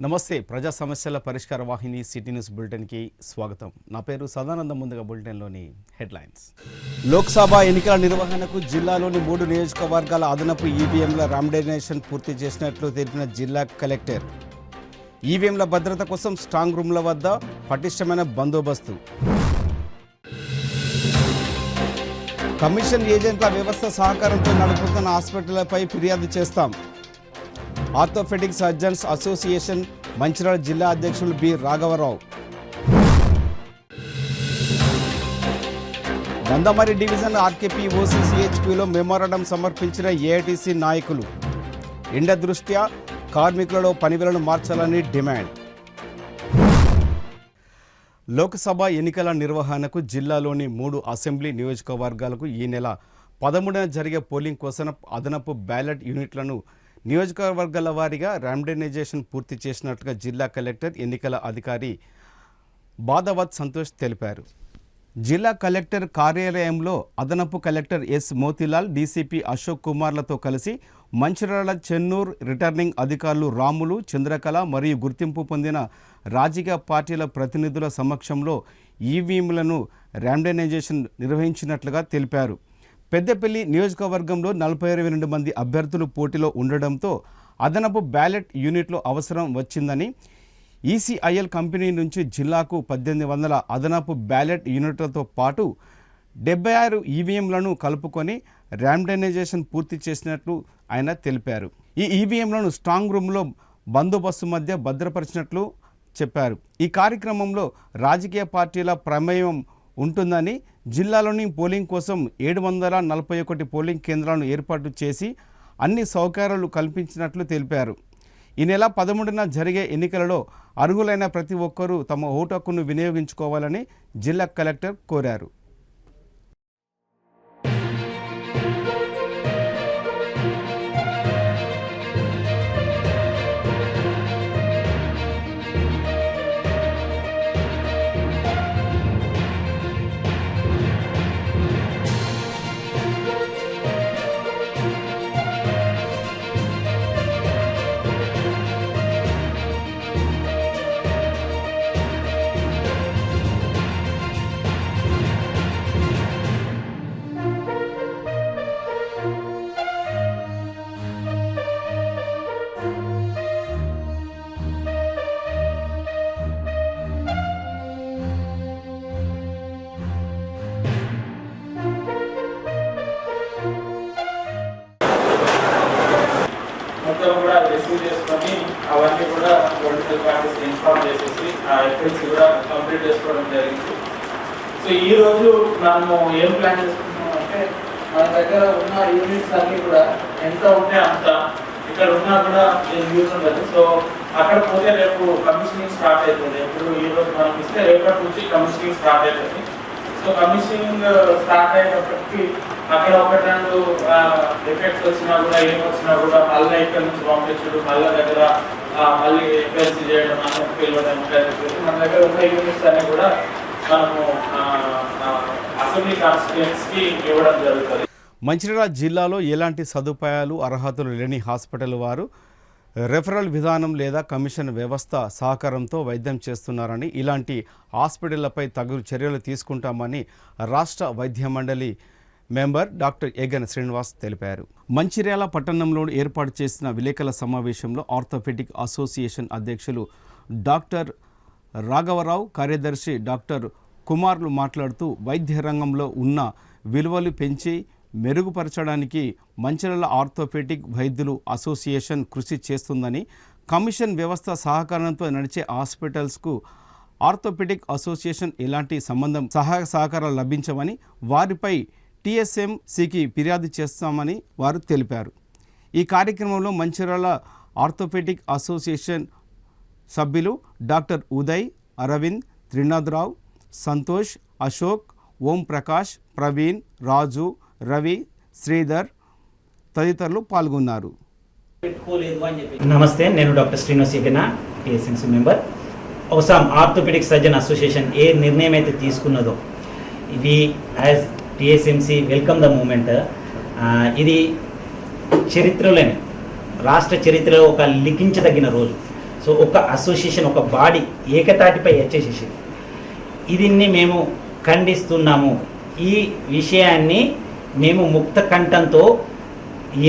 నమస్తే ప్రజా సమస్యల పరిష్కార వాహిని సిటీ న్యూస్ బులెటిన్కి స్వాగతం. నా పేరు సదానందం. ముందుగా బులెటిన్లోని హెడ్లైన్స్. లోక్సభ ఎన్నికల నిర్వహణకు జిల్లాలోని 3 నియోజకవర్గాల అదనపు ఈవీఎంల రాండమైజేషన్ పూర్తి చేసినట్లు తెలిపిన జిల్లా కలెక్టర్. ఈవీఎంల భద్రత కోసం స్ట్రాంగ్ రూమ్ల వద్ద పటిష్టమైన బందోబస్తు. కమిషన్ ఏజెంట్ల వ్యవస్థ సహకారంతో నడుపుతున్న హాస్పిటళ్లపై ఫిర్యాదు చేస్తాం. ఆర్థోపెడిక్ సర్జన్స్ అసోసియేషన్ మంచిర్యాల జిల్లా అధ్యక్షులు బి రాఘవరావు. బందమరి డివిజన్ ఆర్కేపీ ఓసీసీహెచ్పీలో మెమోరాండం సమర్పించిన ఏఐటీసీ నాయకులు. ఎండ దృష్ట్యా కార్మికులలో పనివేళను మార్చాలని డిమాండ్. లోక్సభ ఎన్నికల నిర్వహణకు జిల్లాలోని 3 అసెంబ్లీ నియోజకవర్గాలకు ఈ నెల 13న జరిగే పోలింగ్ కోసం అదనపు బ్యాలెట్ యూనిట్లను నియోజకవర్గాల వారీగా రాండమైజేషన్ పూర్తి చేసినట్లుగా జిల్లా కలెక్టర్ ఎన్నికల అధికారి బాదావత్ సంతోష్ తెలిపారు. జిల్లా కలెక్టర్ కార్యాలయంలో అదనపు collector S Motilal, DCP Ashok కుమార్లతో కలిసి మంచిర్యాల, చెన్నూరు రిటర్నింగ్ అధికారులు రాములు, చంద్రకళ మరియు గుర్తింపు పొందిన రాజకీయ పార్టీల ప్రతినిధుల సమక్షంలో ఈవీఎంలను రాండమైజేషన్ నిర్వహించినట్లుగా తెలిపారు. పెద్దపల్లి నియోజకవర్గంలో 42 మంది అభ్యర్థులు పోటీలో ఉండడంతో అదనపు బ్యాలెట్ యూనిట్లు అవసరం వచ్చిందని, ఈసీఐఎల్ కంపెనీ నుంచి జిల్లాకు 1800 అదనపు బ్యాలెట్ యూనిట్లతో పాటు 76 ఈవీఎంలను కలుపుకొని రాండమైజేషన్ పూర్తి చేసినట్లు ఆయన తెలిపారు. ఈ ఈవీఎంలను స్ట్రాంగ్ రూమ్లో బందోబస్తు మధ్య భద్రపరిచినట్లు చెప్పారు. ఈ కార్యక్రమంలో రాజకీయ పార్టీల ప్రమేయం ఉంటుందని, జిల్లాలోని పోలింగ్ కోసం 741 పోలింగ్ కేంద్రాలను ఏర్పాటు చేసి అన్ని సౌకర్యాలు కల్పించినట్లు తెలిపారు. ఈ నెల 13న జరిగే ఎన్నికలలో అర్హులైన ప్రతి ఒక్కరూ తమ ఓటు హక్కును వినియోగించుకోవాలని జిల్లా కలెక్టర్ కోరారు. మొత్తం కూడా రిసీవ్ చేసుకొని అవన్నీ కూడా పొలిటికల్ పార్టీస్ ఇన్ఫార్మ్ చేసేసి ఆ ఎఫ్ఐసి కూడా కంప్లీట్ చేసుకోవడం జరిగింది. సో ఈ రోజు మనము ఏం ప్లాన్ చేసుకుంటున్నాం అంటే, మన దగ్గర ఉన్న యూనిట్స్ అన్ని కూడా ఎంత ఉంటే అంత ఇక్కడ ఉన్నా కూడా యూజ్ ఉండదు. సో అక్కడ పోతే రేపు కమిషనింగ్ స్టార్ట్ అవుతుంది. ఎప్పుడు ఈ రోజు మనం ఇస్తే రేపటి నుంచి కమిషనింగ్ స్టార్ట్ అవుతుంది. సో కమిషనింగ్ స్టార్ట్ అయ్యేటప్పటికి అక్కడ 1-2 ఎఫెక్ట్స్ వచ్చినా కూడా ఏమొచ్చినా కూడా మళ్ళీ ఇక్కడ నుంచి పంపించడం, మళ్ళీ దగ్గర మళ్ళీ ఎఫ్ఎల్సీ చేయడం, అందరికి పిలవడం, మన దగ్గర ఉన్న యూనిట్స్ అన్ని కూడా మనము అసెంబ్లీ కాన్స్టిట్యుయెన్సీకి ఇవ్వడం జరుగుతుంది. మంచిర్యాల జిల్లాలో ఎలాంటి సదుపాయాలు, అర్హతలు లేని హాస్పిటల్ వారు రెఫరల్ విధానం లేదా కమిషన్ వ్యవస్థ సహకారంతో వైద్యం చేస్తున్నారని, ఇలాంటి హాస్పిటళ్లపై తగు చర్యలు తీసుకుంటామని రాష్ట్ర వైద్య మండలి మెంబర్ డాక్టర్ ఏగన్ శ్రీనివాస్ తెలిపారు. మంచిర్యాల పట్టణంలో ఏర్పాటు చేసిన విలేకరుల సమావేశంలో ఆర్థోపెడిక్ అసోసియేషన్ అధ్యక్షులు డాక్టర్ రాఘవరావు, కార్యదర్శి డాక్టర్ కుమార్లు మాట్లాడుతూ వైద్య రంగంలో ఉన్న విలువలు పెంచి మెరుగుపరచడానికి మంచిర్యాల ఆర్థోపెడిక్ వైద్యులు అసోసియేషన్ కృషి చేస్తుందని, కమిషన్ వ్యవస్థ సహకారంతో నడిచే హాస్పిటల్స్కు ఆర్థోపెడిక్ అసోసియేషన్ ఎలాంటి సహాయ సహకారాలు లభించవని, వారిపై టీఎస్ఎంసీకి ఫిర్యాదు చేస్తామని వారు తెలిపారు. ఈ కార్యక్రమంలో మంచిర్యాల ఆర్థోపెడిక్ అసోసియేషన్ సభ్యులు డాక్టర్ ఉదయ్, అరవింద్, త్రినాథరావు, సంతోష్, అశోక్, ఓం ప్రకాష్, ప్రవీణ్, రాజు, రవి, శ్రీధర్ తదితరులు పాల్గొన్నారు. నమస్తే, నేను doctor Srinivas Egana, TSMC member. అవసరం ఆర్థోపెడిక్ సర్జన్ అసోసియేషన్ ఏ నిర్ణయం అయితే తీసుకున్నదో ఇది as TSMC welcome the moment. ఇది చరిత్రలోనే, రాష్ట్ర చరిత్రలో ఒక లిఖించదగిన రోజు. సో ఒక అసోసియేషన్, ఒక బాడీ ఏకతాటిపై వచ్చేసేసింది. దీన్ని మేము ఖండిస్తున్నాము. ఈ విషయాన్ని మేము ముక్త కంఠంతో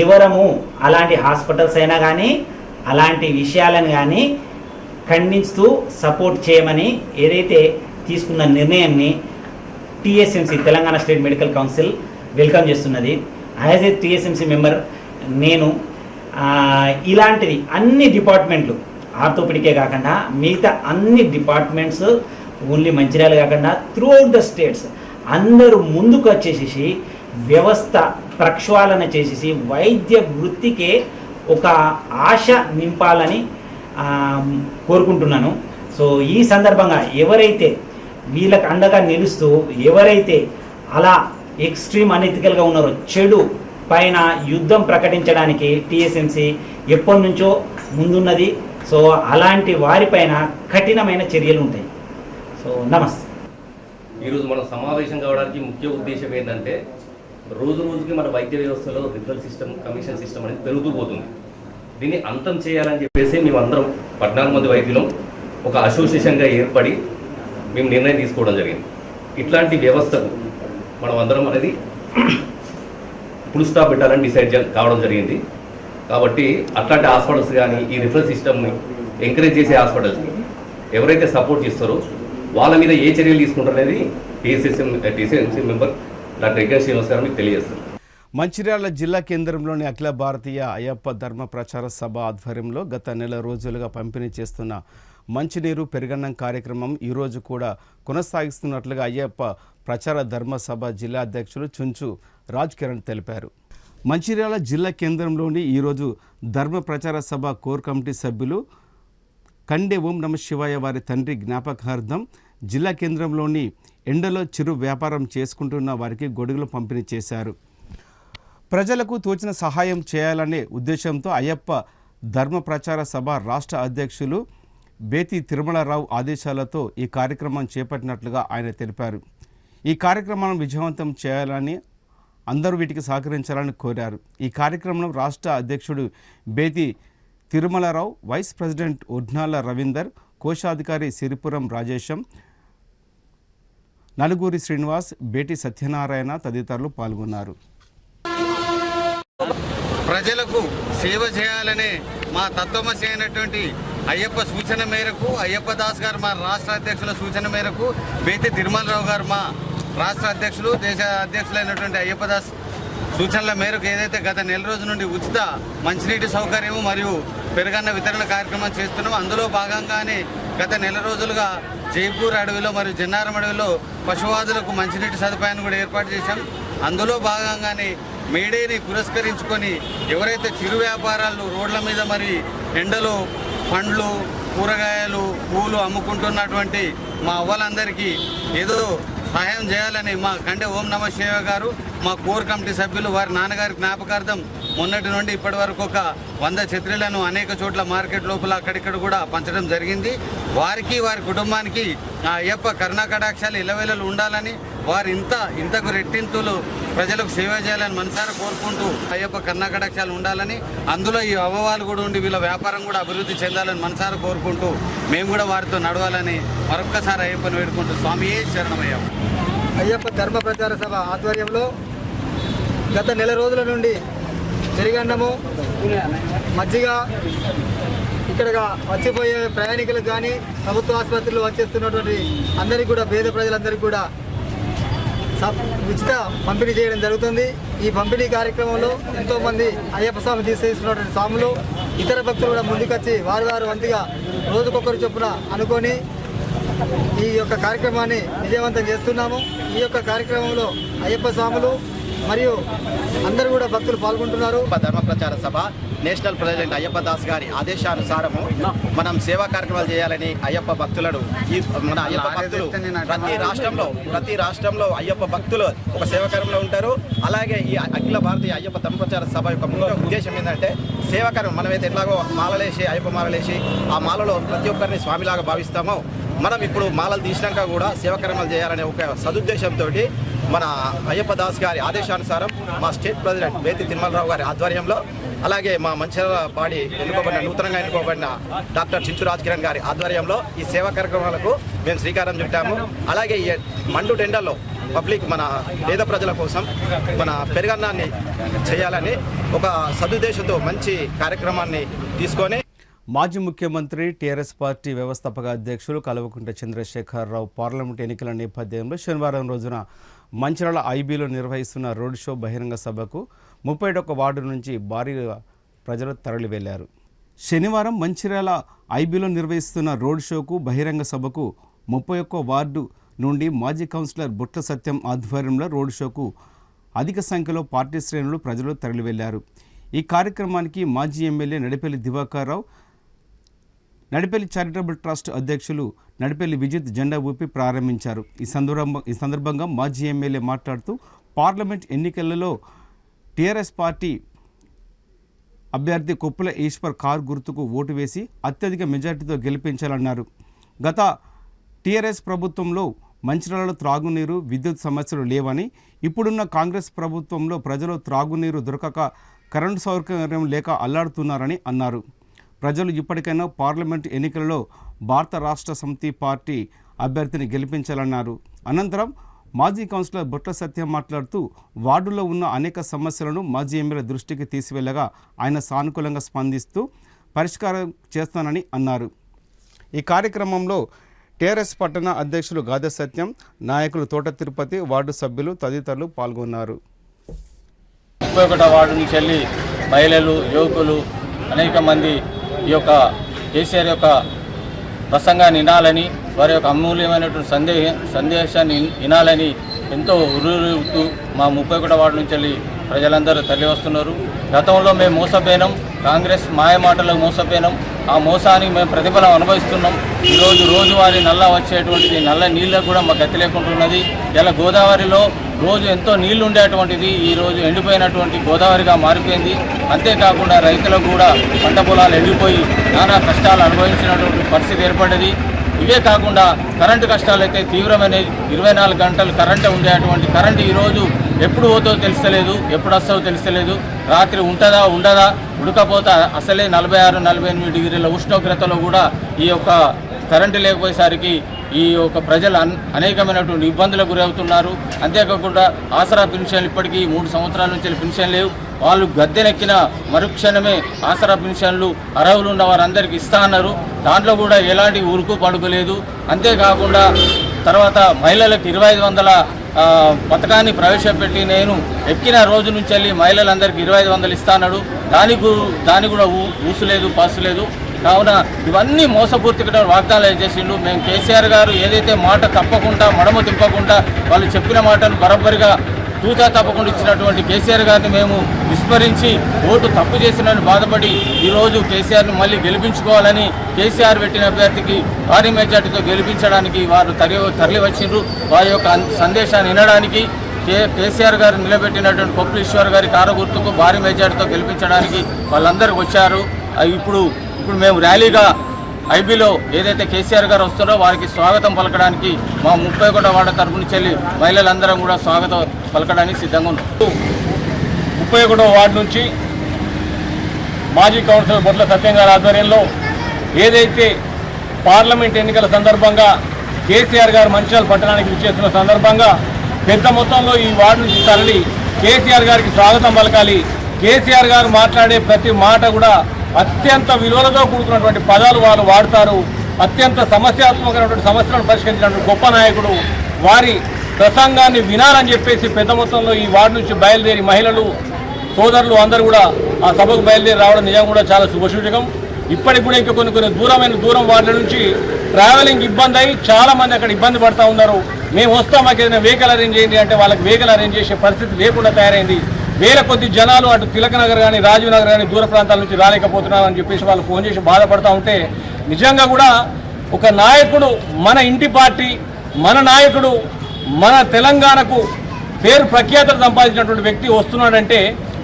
ఎవరము అలాంటి హాస్పిటల్స్ అయినా కానీ అలాంటి విషయాలను కానీ ఖండిస్తూ సపోర్ట్ చేయమని ఏదైతే తీసుకున్న నిర్ణయాన్ని TSMC Telangana state medical council welcome చేస్తున్నది. యాజ్ ఏ టీఎస్ఎంసీ మెంబర్ నేను ఇలాంటిది అన్ని డిపార్ట్మెంట్లు, ఆర్థోపెడికే కాకుండా మిగతా అన్ని డిపార్ట్మెంట్స్, ఓన్లీ మంచిర్యాల కాకుండా త్రూఅవుట్ ద స్టేట్స్ అందరూ ముందుకు వచ్చేసేసి వ్యవస్థ ప్రక్షాళన చేసేసి వైద్య వృత్తికే ఒక ఆశ నింపాలని కోరుకుంటున్నాను. సో ఈ సందర్భంగా ఎవరైతే వీళ్ళకి అండగా నిలుస్తూ ఎవరైతే అలా ఎక్స్ట్రీమ్ అనెథికల్గా ఉన్నారో, చెడు పైన యుద్ధం ప్రకటించడానికి టీఎస్ఎంసీ ఎప్పటి నుంచో ముందున్నది. సో అలాంటి వారిపైన కఠినమైన చర్యలు ఉంటాయి. సో నమస్తే. ఈరోజు మనం సమావేశం కావడానికి ముఖ్య ఉద్దేశం ఏంటంటే రోజు రోజుకి మన వైద్య వ్యవస్థలో రిఫరల్ సిస్టమ్, కమిషన్ సిస్టమ్ అనేది పెరుగుతూ పోతుంది. దీన్ని అంతం చేయాలని చెప్పేసి మేమందరం 14 మంది వైద్యులం ఒక అసోసియేషన్గా ఏర్పడి మేము నిర్ణయం తీసుకోవడం జరిగింది. ఇట్లాంటి వ్యవస్థకు మనం అందరం అనేది ఫుల్ స్టాప్ పెట్టాలని డిసైడ్ కావడం జరిగింది. కాబట్టి అట్లాంటి హాస్పిటల్స్ కానీ ఈ రిఫరల్ సిస్టమ్ని ఎంకరేజ్ చేసే హాస్పిటల్స్ని ఎవరైతే సపోర్ట్ చేస్తారో వాళ్ళ మీద ఏ చర్యలు తీసుకుంటారనేది టీఎస్ఎంసీ మెంబర్ డాక్టర్ ఎగ్గ శ్రీనివాస్ గారు మీకు తెలియజేస్తారు. మంచిర్యాల జిల్లా కేంద్రంలోని అఖిల భారతీయ అయ్యప్ప ధర్మ ప్రచార సభ ఆధ్వర్యంలో గత నెల రోజులుగా పంపిణీ చేస్తున్న మంచినీరు పెరుగన్నం కార్యక్రమం ఈరోజు కూడా కొనసాగిస్తున్నట్లుగా అయ్యప్ప ప్రచార ధర్మ సభ జిల్లా అధ్యక్షులు చుంచు రాజ్ కిరణ్ తెలిపారు. మంచిర్యాల జిల్లా కేంద్రంలోని ఈరోజు ధర్మ ప్రచార సభ కోర్ కమిటీ సభ్యులు కండే ఓం నమ శివాయ వారి తండ్రి జ్ఞాపకార్థం జిల్లా కేంద్రంలోని ఎండలో చిరు వ్యాపారం చేసుకుంటున్న వారికి గొడుగులు పంపిణీ చేశారు. ప్రజలకు తోచిన సహాయం చేయాలనే ఉద్దేశంతో అయ్యప్ప ధర్మ ప్రచార సభ రాష్ట్ర అధ్యక్షులు బేతి తిరుమలరావు ఆదేశాలతో ఈ కార్యక్రమం చేపట్టినట్లుగా ఆయన తెలిపారు. ఈ కార్యక్రమాన్ని విజయవంతం చేయాలని అందరూ వీటికి సహకరించాలని కోరారు. ఈ కార్యక్రమంలో రాష్ట్ర అధ్యక్షుడు బేతి తిరుమలరావు, వైస్ ప్రెసిడెంట్ ఉడ్నాల రవీందర్, కోశాధికారి సిరిపురం రాజేశం, నలుగురి శ్రీనివాస్, బేటి సత్యనారాయణ తదితరులు పాల్గొన్నారు. ప్రజలకు సేవ చేయాలనే మా తత్వమసి అయినటువంటి అయ్యప్ప సూచన మేరకు, అయ్యప్ప దాస్ గారు మా రాష్ట్ర అధ్యక్షుల సూచన మేరకు, బేతి తిరుమలరావు గారు మా రాష్ట్ర అధ్యక్షులు, దేశ అధ్యక్షులైనటువంటి అయ్యప్ప దాస్ సూచనల మేరకు ఏదైతే గత నెల రోజు నుండి ఉచిత మంచినీటి సౌకర్యము మరియు పెరుగన్న వితరణ కార్యక్రమం చేస్తున్నామో అందులో భాగంగానే గత నెల రోజులుగా జైపూర్ అడవిలో మరియు జన్నారం అడవిలో పశువాదులకు మంచినీటి సదుపాయాన్ని కూడా ఏర్పాటు చేశాం. అందులో భాగంగానే మేడేని పురస్కరించుకొని ఎవరైతే చిరు వ్యాపారాలు రోడ్ల మీద మరి ఎండలో పండ్లు, కూరగాయలు, పూలు అమ్ముకుంటున్నటువంటి మా అవ్వలందరికీ ఏదో సహాయం చేయాలని మా కండే ఓం నమ శివ గారు, మా కోర్ కమిటీ సభ్యులు వారి నాన్నగారి జ్ఞాపకార్థం మొన్నటి నుండి ఇప్పటి వరకు ఒక 100 ఛత్రీలను అనేక చోట్ల మార్కెట్ లోపల అక్కడిక్కడ కూడా పంచడం జరిగింది. వారికి వారి కుటుంబానికి ఆ అయ్యప్ప కరుణా కటాక్షాలు ఇళ్ళవేళలు ఉండాలని, వారు ఇంతకు రెట్టింతులు ప్రజలకు సేవ చేయాలని మనసారా కోరుకుంటూ అయ్యప్ప కరుణా కటాక్షాలు ఉండాలని, అందులో ఈ అవ్వవాళ్ళు కూడా ఉండి వీళ్ళ వ్యాపారం కూడా అభివృద్ధి చెందాలని మనసారా కోరుకుంటూ మేము కూడా వారితో నడవాలని మరొక్కసారి అయ్యప్పని వేడుకుంటూ స్వామియే శరణమయ్యాము. అయ్యప్ప ధర్మ ప్రచార సభ ఆధ్వర్యంలో గత నెల రోజుల నుండి పెరుగన్నము, మజ్జిగ ఇక్కడ వచ్చిపోయే ప్రయాణికులకు కానీ ప్రభుత్వ ఆసుపత్రుల్లో వచ్చేస్తున్నటువంటి అందరికీ కూడా, పేద ప్రజలందరికీ కూడా ఉచిత పంపిణీ చేయడం జరుగుతుంది. ఈ పంపిణీ కార్యక్రమంలో ఎంతోమంది అయ్యప్ప స్వామి తీసుకున్నటువంటి స్వాములు, ఇతర భక్తులు కూడా ముందుకొచ్చి వారి వంతుగా రోజుకొకరు చొప్పున అనుకొని ఈ యొక్క కార్యక్రమాన్ని విజయవంతం చేస్తున్నాము. ఈ యొక్క కార్యక్రమంలో అయ్యప్ప స్వాములు మరియు అందరూ కూడా భక్తులు పాల్గొంటున్నారు. ధర్మ ప్రచార సభ నేషనల్ ప్రెసిడెంట్ అయ్యప్ప దాస్ గారి ఆదేశానుసారము మనం సేవా కార్యక్రమాలు చేయాలని అయ్యప్ప భక్తులను మన అయ్యప్ప భక్తులు ప్రతి రాష్ట్రంలో అయ్యప్ప భక్తులు ఒక సేవా కార్యంలో ఉంటారు. అలాగే ఈ అఖిల భారతీయ అయ్యప్ప ధర్మ ప్రచార సభ యొక్క ముఖ్య ఉద్దేశం ఏంటంటే సేవా కార్యం. మనమైతే ఎట్లాగో మాలలేసి అయ్యప్ప మాలలేసి ఆ మాలలో ప్రతి ఒక్కరిని స్వామిలాగా భావిస్తామో మనం ఇప్పుడు మాలలు తీసినాక కూడా సేవకర్మలు చేయాలనే ఒక సదుద్దేశంతో మన అయ్యప్ప దాస్ గారి ఆదేశానుసారం మా స్టేట్ ప్రెసిడెంట్ బేతి తిరుమలరావు గారి ఆధ్వర్యంలో, అలాగే మా మంచిర్యాల పాడి నూతనంగా ఎన్నుకోబడిన డాక్టర్ చించు రాజ్ కిరణ్ గారి ఆధ్వర్యంలో ఈ సేవా కార్యక్రమాలకు మేము శ్రీకారం చుట్టాము. అలాగే ఈ మండు టెండర్లో పబ్లిక్ మన పేద ప్రజల కోసం మన పెరుగన్నాన్ని చేయాలని ఒక సదుద్దేశంతో మంచి కార్యక్రమాన్ని తీసుకొని మాజీ ముఖ్యమంత్రి టీఆర్ఎస్ పార్టీ వ్యవస్థాపక అధ్యక్షులు కల్వకుంట్ల చంద్రశేఖరరావు పార్లమెంట్ ఎన్నికల నేపథ్యంలో శనివారం రోజున మంచిర్యాల ఐబీలో నిర్వహిస్తున్న రోడ్ షో బహిరంగ సభకు 31 వార్డు నుంచి భారీగా ప్రజలు తరలి వెళ్లారు. శనివారం మంచిర్యాల ఐబీలో నిర్వహిస్తున్న రోడ్ షోకు బహిరంగ సభకు 31 వార్డు నుండి మాజీ కౌన్సిలర్ బుట్ల సత్యం ఆధ్వర్యంలో రోడ్ షోకు అధిక సంఖ్యలో పార్టీ శ్రేణులు ప్రజలు తరలి వెళ్లారు. ఈ కార్యక్రమానికి మాజీ ఎమ్మెల్యే నడిపెల్లి దివాకర్ రావు, నడిపెల్లి చారిటబుల్ ట్రస్ట్ అధ్యక్షులు నడిపెల్లి విజిత్ జెండా ఊపి ప్రారంభించారు. ఈ సందర్భంగా మాజీ ఎమ్మెల్యే మాట్లాడుతూ పార్లమెంట్ ఎన్నికలలో టీఆర్ఎస్ పార్టీ అభ్యర్థి కొప్పుల ఈశ్వర్ కార్ గుర్తుకు ఓటు వేసి అత్యధిక మెజార్టీతో గెలిపించాలన్నారు. గత టీఆర్ఎస్ ప్రభుత్వంలో మంచిర్యాలలో త్రాగునీరు, విద్యుత్ సమస్యలు లేవని, ఇప్పుడున్న కాంగ్రెస్ ప్రభుత్వంలో ప్రజలు త్రాగునీరు దొరకక కరెంటు సౌకర్యం లేక అల్లాడుతున్నారని అన్నారు. ప్రజలు ఇప్పటికైనా పార్లమెంటు ఎన్నికలలో భారత రాష్ట్ర సమితి పార్టీ అభ్యర్థిని గెలిపించాలన్నారు. అనంతరం మాజీ కౌన్సిలర్ బుట్ల సత్యం మాట్లాడుతూ వార్డులో ఉన్న అనేక సమస్యలను మాజీ ఎమ్మెల్యే దృష్టికి తీసుకెళ్లగా ఆయన సానుకూలంగా స్పందిస్తూ పరిష్కారం చేస్తానని అన్నారు. ఈ కార్యక్రమంలో టీఆర్ఎస్ పట్టణ అధ్యక్షులు గాదె సత్యం, నాయకులు తోట తిరుపతి, వార్డు సభ్యులు తదితరులు పాల్గొన్నారు. 31 వార్డు నుంచి వెళ్ళి మహిళలు, యువకులు అనేక మంది ఈ యొక్క కేసీఆర్ యొక్క ప్రసంగాన్ని వినాలని, వారి యొక్క అమూల్యమైనటువంటి సందేశాన్ని వినాలని ఎంతో ఉర్రూరుతూ మా 31 వార్డు నుంచి వెళ్ళి ప్రజలందరూ తరలి వస్తున్నారు. గతంలో మేము మోసపోయినాం, కాంగ్రెస్ మాయమాటలకు మోసపోయినాం. ఆ మోసానికి మేము ప్రతిఫలం అనుభవిస్తున్నాం. ఈరోజు రోజువారీ నల్ల వచ్చేటువంటిది నల్ల నీళ్ళకు కూడా మాకు గతి లేకుంటున్నది. ఇలా గోదావరిలో రోజు ఎంతో నీళ్లు ఉండేటువంటిది ఈరోజు ఎండిపోయినటువంటి గోదావరిగా మారిపోయింది. అంతేకాకుండా రైతులకు కూడా పంట పొలాలు ఎండిపోయి నానా కష్టాలు అనుభవించినటువంటి పరిస్థితి ఏర్పడ్డది. ఇవే కాకుండా కరెంటు కష్టాలు అయితే తీవ్రమైనవి. 24 గంటలు కరెంటు ఉండేటువంటి కరెంటు ఈరోజు ఎప్పుడు పోతో తెలుస్తలేదు, ఎప్పుడు వస్తుందో తెలుస్తలేదు. రాత్రి ఉంటుందా ఉండదా, ఉడకపోతే అసలే 46-48 డిగ్రీల ఉష్ణోగ్రతలో కూడా ఈ యొక్క కరెంటు లేకపోయేసరికి ఈ యొక్క ప్రజలు అనేకమైనటువంటి ఇబ్బందులకు గురవుతున్నారు. అంతేకాకుండా ఆసరా పెన్షన్లు ఇప్పటికీ 3 సంవత్సరాల నుంచి పెన్షన్ లేవు. వాళ్ళు గద్దెనెక్కిన మరుక్షణమే ఆసరా పెన్షన్లు అర్హులు ఉన్న వారందరికీ ఇస్తా అన్నారు. దాంట్లో కూడా ఎలాంటి ఉరుకు పడుకోలేదు. అంతేకాకుండా తర్వాత మహిళలకు 2500 పథకాన్ని ప్రవేశపెట్టి నేను ఎక్కిన రోజు నుంచి వెళ్ళి మహిళలందరికీ 2500 ఇస్తా అన్నాడు. దాని కూడా ఊసులేదు, పాసులేదు. కావున ఇవన్నీ మోసపూర్తిగా వాగ్దానాలు చేసిండు. మేము కేసీఆర్ గారు ఏదైతే మాట తప్పకుండా, మడమ తిప్పకుండా వాళ్ళు చెప్పిన మాటను బరాబరిగా తూచా తప్పకుండా ఇచ్చినటువంటి కేసీఆర్ గారిని మేము విస్మరించి ఓటు తప్పు చేసినని బాధపడి ఈరోజు కేసీఆర్ని మళ్ళీ గెలిపించుకోవాలని కేసీఆర్ పెట్టిన అభ్యర్థికి భారీ మెజార్టీతో గెలిపించడానికి వారు తరలి వచ్చిండ్రు. వారి యొక్క సందేశాన్ని వినడానికి కేసీఆర్ గారు నిలబెట్టినటువంటి కొప్పుల ఈశ్వర్ గారి కారు గుర్తుకు భారీ మెజార్టీతో గెలిపించడానికి వాళ్ళందరూ వచ్చారు. ఇప్పుడు మేము ర్యాలీగా ఐబీలో ఏదైతే కేసీఆర్ గారు వస్తారో వారికి స్వాగతం పలకడానికి మా 31 వార్డు తరపు నుంచి వెళ్ళి మహిళలందరం కూడా స్వాగతం పలకడానికి సిద్ధంగా ఉన్నాం. 31 వార్డు నుంచి మాజీ కౌన్సిలర్ బొట్ల సత్యం గారి ఆధ్వర్యంలో ఏదైతే పార్లమెంట్ ఎన్నికల సందర్భంగా కేసీఆర్ గారు మంచిర్యాల పట్టణానికి విచ్చేస్తున్న సందర్భంగా పెద్ద మొత్తంలో ఈ వార్డు నుంచి తరలి కేసీఆర్ గారికి స్వాగతం పలకాలి. కేసీఆర్ గారు మాట్లాడే ప్రతి మాట కూడా అత్యంత విలువలతో కూడుకున్నటువంటి పదాలు వాళ్ళు వాడతారు. అత్యంత సమస్యాత్మకమైనటువంటి సమస్యలను పరిష్కరించినటువంటి గొప్ప నాయకుడు. వారి ప్రసంగాన్ని వినాలని చెప్పేసి పెద్ద మొత్తంలో ఈ వార్డు నుంచి బయలుదేరి మహిళలు, సోదరులు అందరూ కూడా ఆ సభకు బయలుదేరి రావడం నిజంగా కూడా చాలా శుభసూచకం. ఇప్పటికి కూడా ఇంకా కొన్ని దూరం వార్డుల నుంచి ట్రావెలింగ్ ఇబ్బంది అయ్యి చాలామంది అక్కడ ఇబ్బంది పడుతూ ఉన్నారు. మేము వస్తాం, మాకు ఏదైనా వెహికల్ అరేంజ్ చేయండి అంటే వాళ్ళకి వెహికల్ అరేంజ్ చేసే పరిస్థితి లేకుండా తయారైంది. వేల కొద్ది జనాలు అటు తిలక్ నగర్ కానీ, రాజీవ్ నగర్ కానీ దూర ప్రాంతాల నుంచి రాలేకపోతున్నారని చెప్పేసి వాళ్ళు ఫోన్ చేసి బాధపడుతూ ఉంటే నిజంగా కూడా ఒక నాయకుడు, మన ఇంటి పార్టీ, మన నాయకుడు, మన తెలంగాణకు పేరు ప్రఖ్యాతలు సంపాదించినటువంటి వ్యక్తి వస్తున్నాడంటే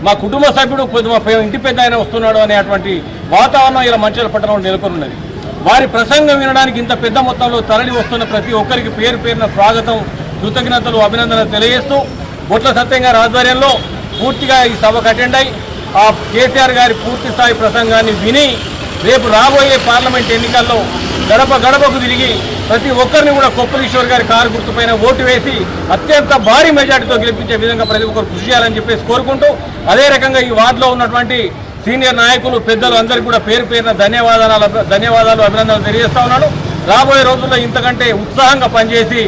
మా కుటుంబ సభ్యుడు, మా ఇంటి పెద్ద ఆయన వస్తున్నాడు అనేటువంటి వాతావరణం ఇలా మంచిర్యాల పట్టణంలో నెలకొని ఉన్నది. వారి ప్రసంగం వినడానికి ఇంత పెద్ద మొత్తంలో తరలి వస్తున్న ప్రతి ఒక్కరికి పేరు పేరున స్వాగతం, కృతజ్ఞతలు, అభినందనలు తెలియజేస్తూ బొట్ల సత్యం గారి ఆధ్వర్యంలో పూర్తిగా ఈ సభకు అటెండ్ అయి ఆ కేసీఆర్ గారి పూర్తి స్థాయి ప్రసంగాన్ని విని రేపు రాబోయే పార్లమెంట్ ఎన్నికల్లో గడప గడపకు తిరిగి ప్రతి ఒక్కరిని కూడా కొప్పలీశ్వర్ గారి కారు గుర్తుపైన ఓటు వేసి అత్యంత భారీ మెజార్టీతో గెలిపించే విధంగా ప్రతి ఒక్కరు కృషి చేయాలని చెప్పేసి కోరుకుంటూ, అదే రకంగా ఈ వార్డులో ఉన్నటువంటి సీనియర్ నాయకులు, పెద్దలు అందరికీ కూడా పేరు పేరున ధన్యవాదాలు, అభినందనలు తెలియజేస్తా ఉన్నాను. రాబోయే రోజుల్లో ఇంతకంటే ఉత్సాహంగా పనిచేసి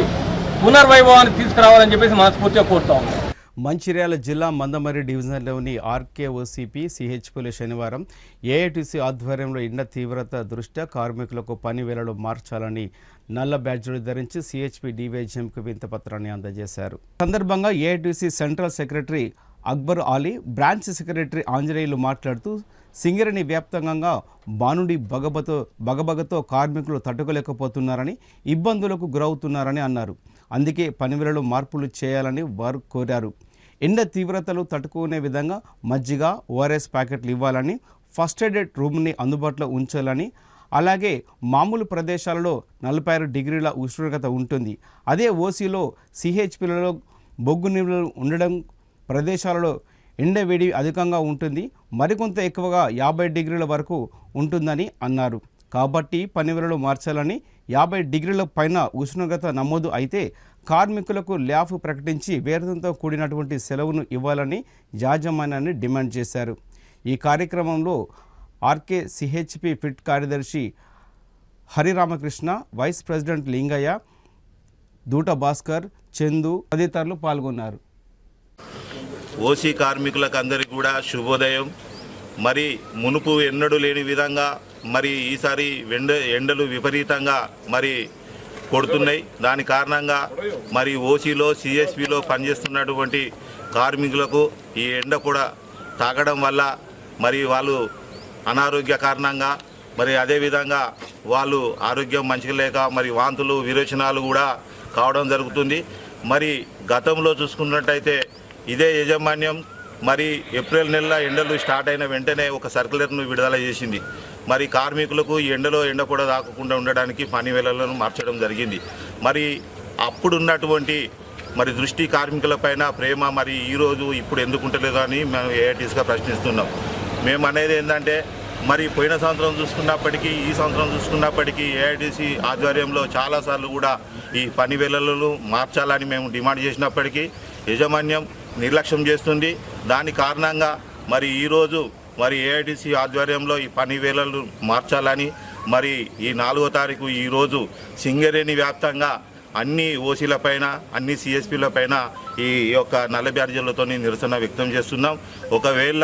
పునర్వైభవాన్ని తీసుకురావాలని చెప్పేసి మనస్ఫూర్తిగా కోరుతా ఉన్నాను. మంచిర్యాల జిల్లా మందమర్రి డివిజన్లోని ఆర్కేఓసిపి సిహెచ్పిలో శనివారం ఏఐటీసీ ఆధ్వర్యంలో ఎండ తీవ్రత దృష్ట్యా కార్మికులకు పని వేళలు మార్చాలని నల్ల బ్యాడ్జీలు ధరించి సిహెచ్పి డివైజీఎంకు వింతపత్రాన్ని అందజేశారు. సందర్భంగా AITC central secretary Akbar Ali, branch secretary Anjaneyulu మాట్లాడుతూ సింగరేణి వ్యాప్తంగా బానుడి బగబగతో కార్మికులు తట్టుకోలేకపోతున్నారని, ఇబ్బందులకు గురవుతున్నారని అన్నారు. అందుకే పనివేళలో మార్పులు చేయాలని వారు కోరారు. ఎండ తీవ్రతలు తట్టుకునే విధంగా మజ్జిగ, ఓఆర్ఎస్ ప్యాకెట్లు ఇవ్వాలని, ఫస్ట్ ఎయిడ్ రూమ్ని అందుబాటులో ఉంచాలని, అలాగే మామూలు ప్రదేశాలలో 46 డిగ్రీల ఉష్ణోగ్రత ఉంటుంది. అదే ఓసీలో సిహెచ్పిలలో బొగ్గు నీళ్ళు ఉండడం ప్రదేశాలలో ఎండ వేడి అధికంగా ఉంటుంది, మరికొంత ఎక్కువగా 50 డిగ్రీల వరకు ఉంటుందని అన్నారు. కాబట్టి పనివేళలు మార్చాలని, 50 డిగ్రీల పైన ఉష్ణోగ్రత నమోదు అయితే కార్మికులకు ల్యాఫ్ ప్రకటించి వేతనంతో కూడినటువంటి సెలవును ఇవ్వాలని యాజమాన్యాన్ని డిమాండ్ చేశారు. ఈ కార్యక్రమంలో ఆర్కే సిహెచ్పి ఫిట్ కార్యదర్శి హరిరామకృష్ణ, వైస్ ప్రెసిడెంట్ లింగయ్య, దూట భాస్కర్, చందు తదితరులు పాల్గొన్నారు. ఓసీ కార్మికులకు అందరికీ కూడా శుభోదయం. మరి మునుపు ఎన్నడూ లేని విధంగా మరి ఈసారి ఎండలు విపరీతంగా మరి కొడుతున్నాయి. దాని కారణంగా మరి ఓసీలో సిఎస్పిలో పనిచేస్తున్నటువంటి కార్మికులకు ఈ ఎండ కూడా తాగడం వల్ల మరి వాళ్ళు అనారోగ్య కారణంగా మరి అదేవిధంగా వాళ్ళు ఆరోగ్యం మంచిగా లేక మరి వాంతులు, విరోచనాలు కూడా కావడం జరుగుతుంది. మరి గతంలో చూసుకున్నట్టయితే ఇదే యాజమాన్యం మరి ఏప్రిల్ నెల ఎండలు స్టార్ట్ అయిన వెంటనే ఒక సర్క్యులర్ను విడుదల చేసింది. మరి కార్మికులకు ఎండలో ఎండ కూడా తాకకుండా ఉండడానికి పని వేళలను మార్చడం జరిగింది. మరి అప్పుడున్నటువంటి మరి దృష్టి కార్మికులపైన ప్రేమ మరి ఈరోజు ఇప్పుడు ఎందుకు ఉంటలేదు అని మేము ఏఐటీసీగా ప్రశ్నిస్తున్నాం. మేము అనేది ఏంటంటే మరి పోయిన సంవత్సరం చూసుకున్నప్పటికీ ఈ సంవత్సరం చూసుకున్నప్పటికీ ఏఐటీసీ ఆధ్వర్యంలో చాలాసార్లు కూడా ఈ పని వేళలను మార్చాలని మేము డిమాండ్ చేసినప్పటికీ యాజమాన్యం నిర్లక్ష్యం చేస్తుంది. దాని కారణంగా మరి ఈరోజు మరి ఏఐటీసీ ఆధ్వర్యంలో ఈ పని వేళలు మార్చాలని మరి ఈ 4వ తారీఖు ఈరోజు సింగరేణి వ్యాప్తంగా అన్ని ఓసీలపైన, అన్ని సిఎస్పీలపైన ఈ యొక్క నల్ల బ్యాడ్జీలతో నిరసన వ్యక్తం చేస్తున్నాం. ఒకవేళ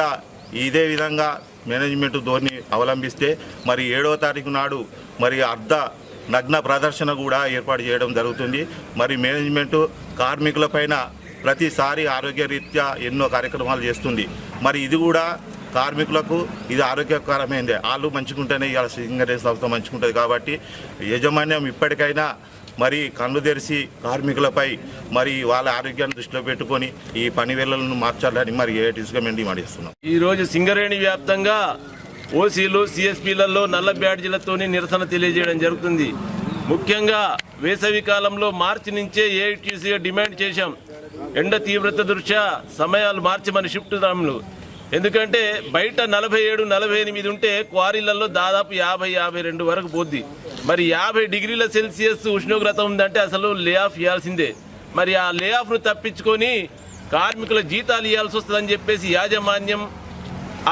ఇదే విధంగా మేనేజ్మెంట్ ధోరణి అవలంబిస్తే మరి 7వ తారీఖు నాడు మరి అర్ధ నగ్న ప్రదర్శన కూడా ఏర్పాటు చేయడం జరుగుతుంది. మరి మేనేజ్మెంటు కార్మికులపైన ప్రతిసారి ఆరోగ్యరీత్యా ఎన్నో కార్యక్రమాలు చేస్తుంది. మరి ఇది కూడా కార్మికులకు ఇది ఆరోగ్యకరమైందే. వాళ్ళు మంచుకుంటేనే ఇవాళ సింగరేణి సంస్థ మంచుకుంటుంది. కాబట్టి యాజమాన్యం ఇప్పటికైనా మరి కళ్ళు తెరిచి కార్మికులపై మరి వాళ్ళ ఆరోగ్యాన్ని దృష్టిలో పెట్టుకొని ఈ పని వేళలను మార్చాలని మరి ఏఐటీసీగా మేము డిమాండ్ చేస్తున్నాం. ఈరోజు సింగరేణి వ్యాప్తంగా ఓసీలు, సిఎస్పీలలో నల్ల బ్యాడ్జీలతోని నిరసన తెలియజేయడం జరుగుతుంది. ముఖ్యంగా వేసవి కాలంలో మార్చి నుంచే ఏఐటీసీగా డిమాండ్ చేశాం. ఎండ తీవ్రత దృష్ట్యా సమయాలు మార్చమని షిఫ్ట్ టైంలు. ఎందుకంటే బయట 47, 48 ఉంటే క్వారీలలో దాదాపు 50, 52 వరకు పోద్ది. మరి 50 డిగ్రీల సెల్సియస్ ఉష్ణోగ్రత ఉందంటే అసలు లే ఆఫ్ ఇవ్వాల్సిందే. మరి ఆ లే ఆఫ్ను తప్పించుకొని కార్మికుల జీతాలు ఇవ్వాల్సి వస్తుందని చెప్పేసి యాజమాన్యం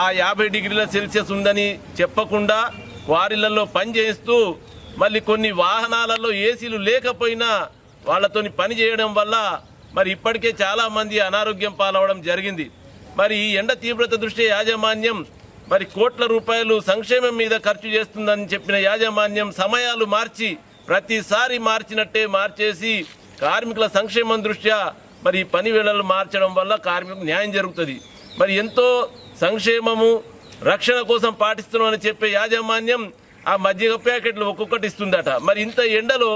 ఆ 50 డిగ్రీల సెల్సియస్ ఉందని చెప్పకుండా క్వారీలలో పని చేస్తూ మళ్ళీ కొన్ని వాహనాలలో ఏసీలు లేకపోయినా వాళ్ళతోని పని చేయడం వల్ల మరి ఇప్పటికే చాలామంది అనారోగ్యం పాలవడం జరిగింది. మరి ఈ ఎండ తీవ్రత దృష్ట్యా యాజమాన్యం మరి కోట్ల రూపాయలు సంక్షేమం మీద ఖర్చు చేస్తుందని చెప్పిన యాజమాన్యం సమయాలు మార్చి ప్రతిసారి మార్చినట్టే మార్చేసి కార్మికుల సంక్షేమం దృష్ట్యా మరి పని వేళలు మార్చడం వల్ల కార్మికులకు న్యాయం జరుగుతుంది. మరి ఎంతో సంక్షేమము రక్షణ కోసం పాటిస్తున్నామని చెప్పే యాజమాన్యం ఆ మజ్జిగ ప్యాకెట్లు ఒక్కొక్కటి ఇస్తుందట. మరి ఇంత ఎండలో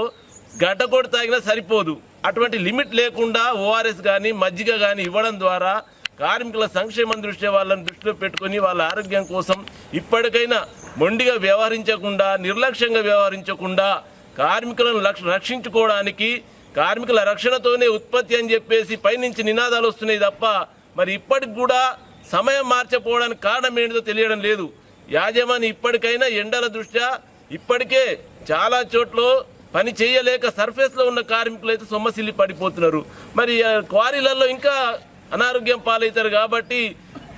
గడ్డ కూడా తాగినా సరిపోదు. అటువంటి లిమిట్ లేకుండా ఓఆర్ఎస్ కానీ మజ్జిగ కానీ ఇవ్వడం ద్వారా కార్మికుల సంక్షేమం దృష్ట్యా వాళ్ళని దృష్టిలో పెట్టుకొని వాళ్ళ ఆరోగ్యం కోసం ఇప్పటికైనా మొండిగా వ్యవహరించకుండా, నిర్లక్ష్యంగా వ్యవహరించకుండా కార్మికులను రక్షించుకోవడానికి కార్మికుల రక్షణతోనే ఉత్పత్తి అని చెప్పేసి పైనుంచి నినాదాలు వస్తున్నాయి తప్ప మరి ఇప్పటికి కూడా సమయం మార్చకపోవడానికి కారణం ఏంటో తెలియడం లేదు. యాజమాని ఇప్పటికైనా ఎండల దృష్ట్యా ఇప్పటికే చాలా చోట్ల పని చేయలేక సర్ఫేస్లో ఉన్న కార్మికులు అయితే సొమ్మసిల్లి పడిపోతున్నారు. మరి క్వారీలలో ఇంకా అనారోగ్యం పాలవుతారు. కాబట్టి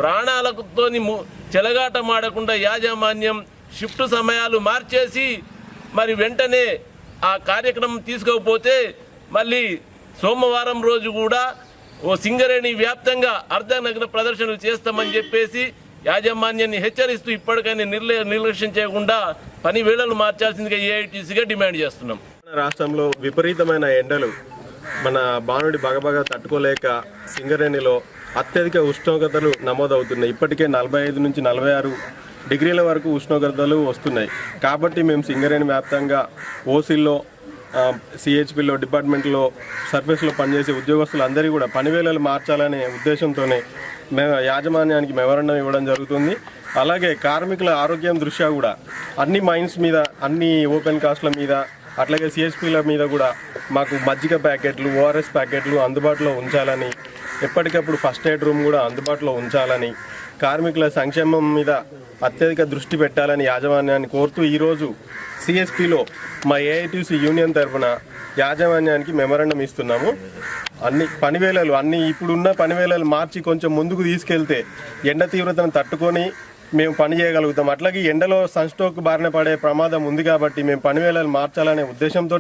ప్రాణాలతో చెలగాట మాడకుండా యాజమాన్యం షిఫ్ట్ సమయాలు మార్చేసి మరి వెంటనే ఆ కార్యక్రమం తీసుకోకపోతే మళ్ళీ సోమవారం రోజు కూడా సింగరేణి వ్యాప్తంగా అర్ధనగ్న ప్రదర్శనలు చేస్తామని చెప్పేసి యాజమాన్యాన్ని హెచ్చరిస్తూ ఇప్పటికైనా నిర్లక్ష్యం చేయకుండా పని వేళలు మార్చాల్సిందిగా ఏఐటీసీగా డిమాండ్ చేస్తున్నాం. రాష్ట్రంలో విపరీతమైన ఎండలు మన బాణుడి బగబగ తట్టుకోలేక సింగరేణిలో అత్యధిక ఉష్ణోగ్రతలు నమోదవుతున్నాయి. ఇప్పటికే 45 నుంచి 46 డిగ్రీల వరకు ఉష్ణోగ్రతలు వస్తున్నాయి. కాబట్టి మేము సింగరేణి వ్యాప్తంగా ఓసీల్లో, సిహెచ్పిలో, డిపార్ట్మెంట్లో, సర్ఫేస్లో పనిచేసే ఉద్యోగస్తులందరూ కూడా పనివేళలు మార్చాలనే ఉద్దేశంతోనే మేము యాజమాన్యానికి మెమోరాండం ఇవ్వడం జరుగుతుంది. అలాగే కార్మికుల ఆరోగ్యం దృష్ట్యా కూడా అన్ని మైన్స్ మీద, అన్ని ఓపెన్ కాస్ట్ల మీద, అట్లాగే సిహెచ్పిల మీద కూడా మాకు మజ్జిగ ప్యాకెట్లు, ఓఆర్ఎస్ ప్యాకెట్లు అందుబాటులో ఉంచాలని, ఎప్పటికప్పుడు ఫస్ట్ ఎయిడ్ రూమ్ కూడా అందుబాటులో ఉంచాలని, కార్మికుల సంక్షేమం మీద అత్యధిక దృష్టి పెట్టాలని యాజమాన్యాన్ని కోరుతూ ఈరోజు సిఎస్పిలో మా ఏఐటీసీ యూనియన్ తరఫున యాజమాన్యానికి మెమోరాండం ఇస్తున్నాము. అన్ని ఇప్పుడున్న పనివేళలు మార్చి కొంచెం ముందుకు తీసుకెళ్తే ఎండ తీవ్రతను తట్టుకొని మేము పని చేయగలుగుతాం. అట్లాగే ఎండలో సన్స్ట్రోక్ బారిన పడే ప్రమాదం ఉంది కాబట్టి మేము పనివేళలు మార్చాలనే ఉద్దేశంతో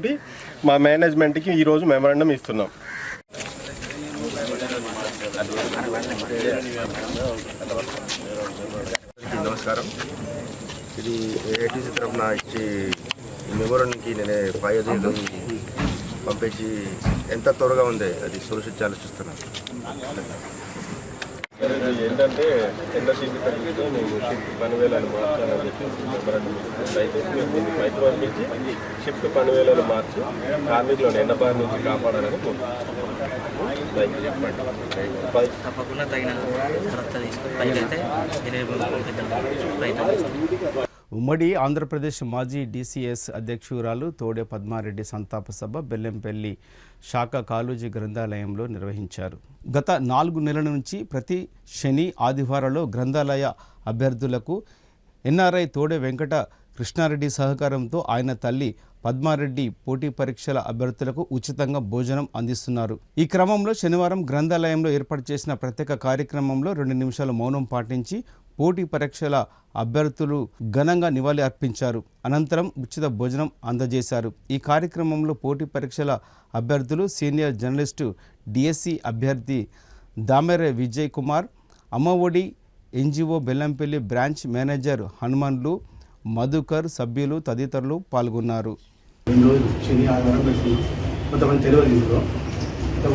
మా మేనేజ్మెంట్కి ఈరోజు మెమోరాండం ఇస్తున్నాం. నమస్కారం. ఇది ఏఐటీసీ తరఫున ఇచ్చి మెమోరాండంకి నేను 5 పంపించి ఎంత త్వరగా ఉంది అది సొల్యూషన్ ఆలోచిస్తున్నాను. ఏంటంటే ఎండ తీవ్రత తగ్గితే మేము షిఫ్ట్ పనివేళలు మార్చాలని చెప్పి మెమోరాండం దయచేసి మేము దీన్ని పైకి పంపించి షిఫ్ట్ పనివేళలు మార్చి కార్మికులను ఎండబారి నుంచి కాపాడాలని తప్పకుండా తగిన పైకైతే ఉమ్మడి ఆంధ్రప్రదేశ్ మాజీ డీసీఎస్ అధ్యక్షురాలు తోడే పద్మారెడ్డి సంతాప సభ బెల్లంపల్లి శాఖ కాళోజీ గ్రంథాలయంలో నిర్వహించారు. గత 4 నెలల నుంచి ప్రతి శని ఆదివారాల్లో గ్రంథాలయ అభ్యర్థులకు ఎన్ఆర్ఐ తోడే వెంకట కృష్ణారెడ్డి సహకారంతో ఆయన తల్లి పద్మారెడ్డి పోటీ పరీక్షల అభ్యర్థులకు ఉచితంగా భోజనం అందిస్తున్నారు. ఈ క్రమంలో శనివారం గ్రంథాలయంలో ఏర్పాటు చేసిన ప్రత్యేక కార్యక్రమంలో 2 నిమిషాల మౌనం పాటించి పోటీ పరీక్షల అభ్యర్థులు ఘనంగా నివాళి అర్పించారు. అనంతరం ఉచిత భోజనం అందజేశారు. ఈ కార్యక్రమంలో పోటీ పరీక్షల అభ్యర్థులు సీనియర్ జర్నలిస్టు డిఎస్సి అభ్యర్థి Damera Vijay Kumar, Ammavodi NGO Bellampalli branch manager Hanumanlu, Madhukar, సభ్యులు తదితరులు పాల్గొన్నారు. శని ఆదివారం పెట్టి కొంతమంది తెలియదు. ఇందులో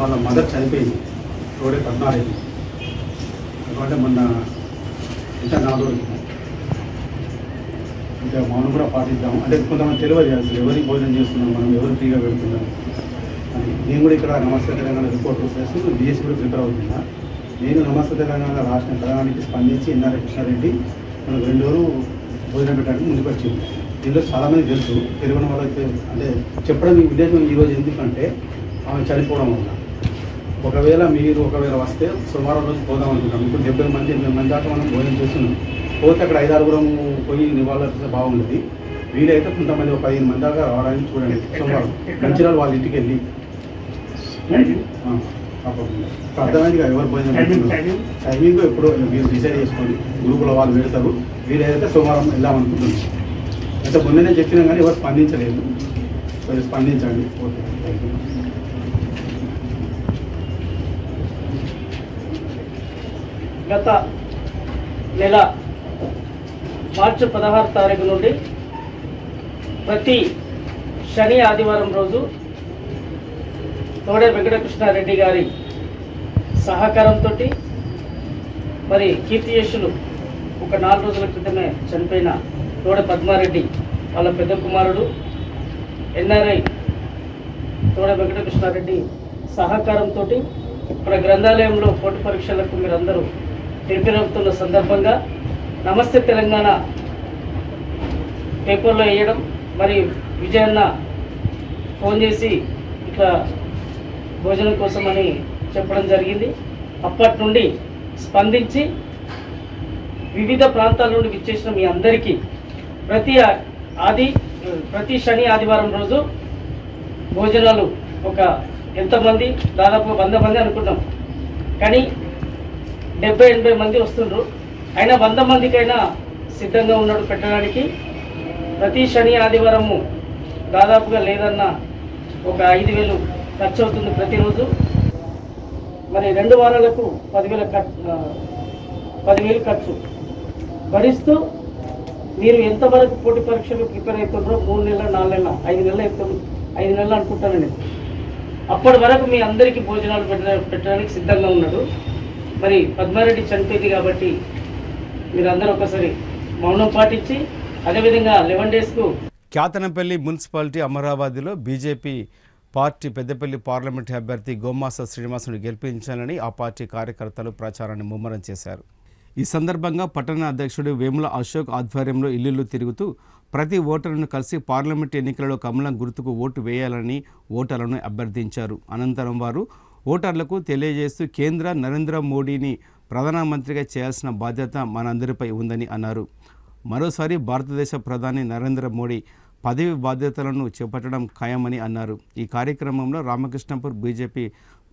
వాళ్ళ మదర్ చనిపోయింది, తోడే పద్మారెడ్డి. ఎందుకంటే మొన్న ఇంకా 4 రోజులు ఇంకా మనం కూడా పాటిద్దాము. అంటే కొంతమంది తెలియదు అసలు ఎవరికి భోజనం చేస్తున్నాం, మనం ఎవరు ఫ్రీగా పెడుతున్నాం అని. నేను కూడా ఇక్కడ నమస్తే తెలంగాణ రిపోర్ట్ చేస్తూ డిఎస్సీ కూడా ప్రిపేర్ అవుతున్నా. నేను నమస్తే తెలంగాణ రాష్ట్ర కథనానికి స్పందించి ఎన్ఆర్ఐ కృష్ణారెడ్డి మనకు 2 రోజులు భోజనం పెట్టడానికి ముందుకు వచ్చింది. దీనిలో చాలామంది తెలుసు, తెలియని వాళ్ళైతే అంటే చెప్పడం ఈ ఉద్దేశం ఈరోజు ఎందుకంటే ఆమె చనిపోవడం వల్ల. ఒకవేళ వస్తే సోమవారం రోజు పోదాం అనుకుంటాం. ఇప్పుడు 70 మంది దాకా మనం భోజనం చేస్తున్నాం. పోతే అక్కడ 5-6 పోయి నివాళులర్పిస్తే బాగుండేది. వీలైతే కొంతమంది 15 మంది దాకా రావడానికి చూడండి. సోమవారం మంచిర్యాల వాళ్ళ ఇంటికి వెళ్ళి అర్థమైంది కదా ఎవరు భోజనం టైమింగ్ ఎప్పుడు మీరు డిసైడ్ చేసుకోండి. గ్రూపుల వాళ్ళు పెడతారు. వీలైతే సోమవారం వెళ్దామనుకుంటున్నాం. అయితే మొన్ననే చెప్పినా కానీ ఎవరు స్పందించలేదు. స్పందించండి. Okay, thank you. గత నెల మార్చి 16 తారీఖు నుండి ప్రతి శని ఆదివారం రోజు తోడే వెంకటకృష్ణారెడ్డి గారి సహకారంతో మరి కీర్తిశేషులు ఒక 4 రోజుల క్రితమే చనిపోయిన తోడే పద్మారెడ్డి వాళ్ళ పెద్ద కుమారుడు ఎన్ఆర్ఐ తోడే వెంకటకృష్ణారెడ్డి సహకారంతో మన గ్రంథాలయంలో పోటీ పరీక్షలకు మీరందరూ ప్రిపేర్ అవుతున్న సందర్భంగా నమస్తే తెలంగాణ పేపర్లో వేయడం, మరి విజయన్న ఫోన్ చేసి ఇట్లా భోజనం కోసమని చెప్పడం జరిగింది. అప్పటి నుండి స్పందించి వివిధ ప్రాంతాల నుండి విచ్చేసిన మీ అందరికీ ప్రతి శని ఆదివారం రోజు భోజనాలు ఎంతమంది, దాదాపు 100 మంది అనుకున్నాం, కానీ 70-80 మంది వస్తుండ్రు. అయినా 100 మందికైనా సిద్ధంగా ఉన్నాడు పెట్టడానికి. ప్రతి శని ఆదివారము దాదాపుగా లేదన్న ఒక 5,000 ఖర్చు అవుతుంది ప్రతిరోజు. మరి 2 వారాలకు 10,000 ఖర్చు భరిస్తూ మీరు ఎంతవరకు పోటీ పరీక్షలు ప్రిపేర్ అవుతుండ్రో 3 నెలలు, 4 నెలలు, 5 నెలలు అవుతుంది, 5 నెలలు అనుకుంటానండి. అప్పటి వరకు మీ అందరికీ భోజనాలు పెట్టడానికి సిద్ధంగా ఉన్నాడు. మరి పద్మారెడ్డి చనిపోయింది కాబట్టి మీరందరూ ఒకసారి మౌనం పాటించి, అదేవిధంగా 11 డేస్కు క్యాతనపల్లి మున్సిపాలిటీ అమరావతిలో బీజేపీ పార్టీ పెద్దపల్లి పార్లమెంట్ అభ్యర్థి గోమాస శ్రీనివాసును గెలిపించాలని ఆ పార్టీ కార్యకర్తలు ప్రచారాన్ని ముమ్మరం చేశారు. ఈ సందర్భంగా పట్టణ అధ్యక్షుడు వేముల అశోక్ ఆధ్వర్యంలో ఇల్లు తిరుగుతూ ప్రతి ఓటరును కలిసి పార్లమెంట్ ఎన్నికలలో కమలం గుర్తుకు ఓటు వేయాలని ఓటర్లను అభ్యర్థించారు. అనంతరం వారు ఓటర్లకు తెలియజేస్తూ నరేంద్ర మోడీని ప్రధానమంత్రిగా చేయాల్సిన బాధ్యత మనందరిపై ఉందని అన్నారు. మరోసారి భారతదేశ ప్రధాని నరేంద్ర మోడీ పదవి బాధ్యతలను చేపట్టడం ఖాయమని అన్నారు. ఈ కార్యక్రమంలో రామకృష్ణపూర్ బీజేపీ